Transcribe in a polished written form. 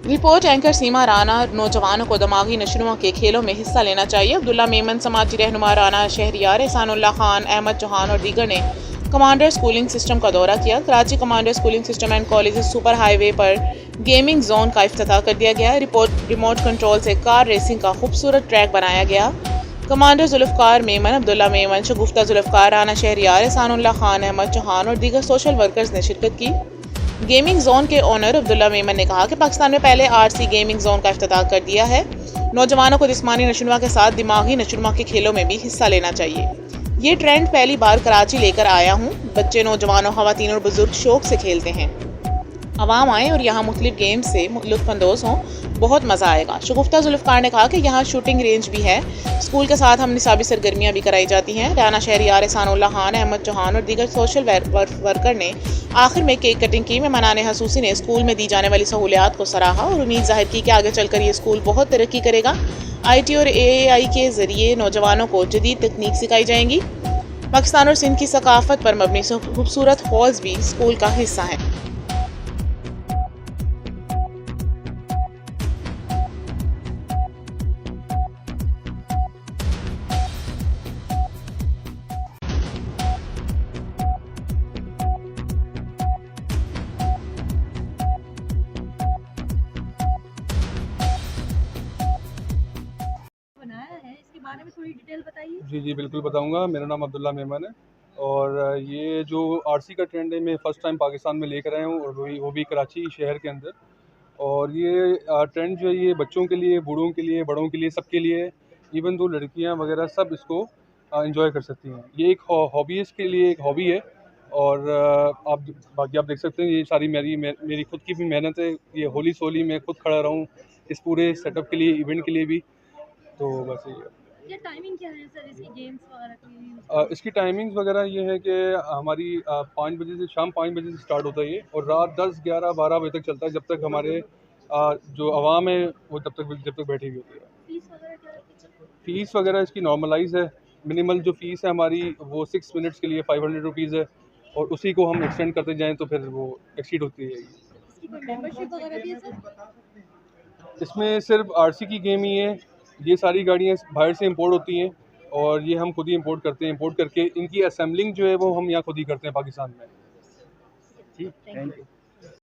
Report anchor सीमा राना। नौजवानों को दिमागी नशनुमा के खेलों में हिस्सा लेना चाहिए। अब्दुल्ला मेमन, समाजी रहनुमा राना शहरियार, एहसानुल्लाह खान, अहमद चौहान और दीगर ने कमांडर स्कूलिंग सिस्टम का दौरा किया। Karachi commander schooling system and college super highway पर गेमिंग जोन का इफ्तिताह कर दिया गया। रिमोट कंट्रोल से कार रेसिंग का खूबसूरत ट्रैक बनाया गया। कमांडर जुल्फ़कार मेमन, अब्दुल्ला मेमन, शगुफ्ता जुल्फ़कार, राना शहरियार, एहसानुल्लाह खान, अहमद चौहान और दीगर सोशल वर्कर्स ने शिरकत की। गेमिंग जोन के ओनर अब्दुल्ला मेमन ने कहा कि पाकिस्तान में पहले आरसी गेमिंग जोन का इफ्तिताह कर दिया है। नौजवानों को जिस्मानी नशनुमा के साथ दिमागी नशनुमा के खेलों में भी हिस्सा लेना चाहिए। ये ट्रेंड पहली बार कराची लेकर आया हूँ। बच्चे, नौजवानों, ख़वातीन और बुजुर्ग शौक से खेलते हैं। आवाम आएँ और यहाँ मुख्तलिफ गेम्स से लुत्फ़अंदोज़ हों, बहुत मज़ा आएगा। शगुफ्ता जुल्फ़कार ने कहा कि यहाँ शूटिंग रेंज भी है। स्कूल के साथ हम निसाबी सरगर्मियाँ भी कराई जाती हैं। राना शहरियार, एहसानुल्लाह खान, अहमद चौहान और दीगर सोशल वर्कर ने आखिर में केक कटिंग की। मेहमान हसूसी ने स्कूल में दी जाने वाली सहूलियात को सराहा और उम्मीद जाहिर की कि आगे चलकर ये स्कूल बहुत तरक्की करेगा। IT और AAI के ज़रिए नौजवानों को जदीद तकनीक सिखाई जाएंगी। पाकिस्तान और सिंध की सकाफत पर मबनी खूबसूरत हॉल्स भी स्कूल का हिस्सा हैं। बनाया है, इसके बारे में थोड़ी डिटेल बताइए। जी बिल्कुल बताऊंगा। मेरा नाम अब्दुल्ला मेमन है और ये जो आरसी का ट्रेंड है मैं फ़र्स्ट टाइम पाकिस्तान में लेकर आया हूँ और वो भी कराची शहर के अंदर। और ये ट्रेंड जो है ये बच्चों के लिए, बूढ़ों के लिए, बड़ों के लिए, सबके लिए है। इवन तो लड़कियाँ वगैरह सब इसको एंजॉय कर सकती हैं। ये एक हॉबीज़ के लिए एक हॉबी है। और आप बाकी आप देख सकते हैं ये सारी मेरी खुद की भी मेहनत है। ये होली सोली मैं खुद खड़ा रहा हूँ इस पूरे सेटअप के लिए, इवेंट के लिए भी। तो बस ये है। ये टाइमिंग क्या है सर इसकी गेम्स वगैरह की? इसकी टाइमिंग्स वगैरह ये है कि हमारी 5 बजे से शाम 5 बजे से स्टार्ट होता है ये और रात 10, 11, 12 बजे तक चलता है, जब तक हमारे जो आवाम है वो जब तक बैठी हुई होती है। फीस वगैरह क्या रहती है? फ़ीस वगैरह इसकी नॉर्मलाइज है। मिनिमल जो फ़ीस है हमारी वो 6 मिनट्स के लिए 500 रुपीज़ है और उसी को हम एक्सटेंड करते जाएँ तो फिर वो एक्सीड होती है। इसकी कोई मेंबरशिप वगैरह भी है सर? इसमें सिर्फ आरसी की गेम ही है। ये सारी गाड़ियाँ बाहर से इंपोर्ट होती हैं और ये हम खुद ही इंपोर्ट करते हैं। इंपोर्ट करके इनकी असेंबलिंग जो है वो हम यहाँ खुद ही करते हैं पाकिस्तान में। ठीक, थैंक यू।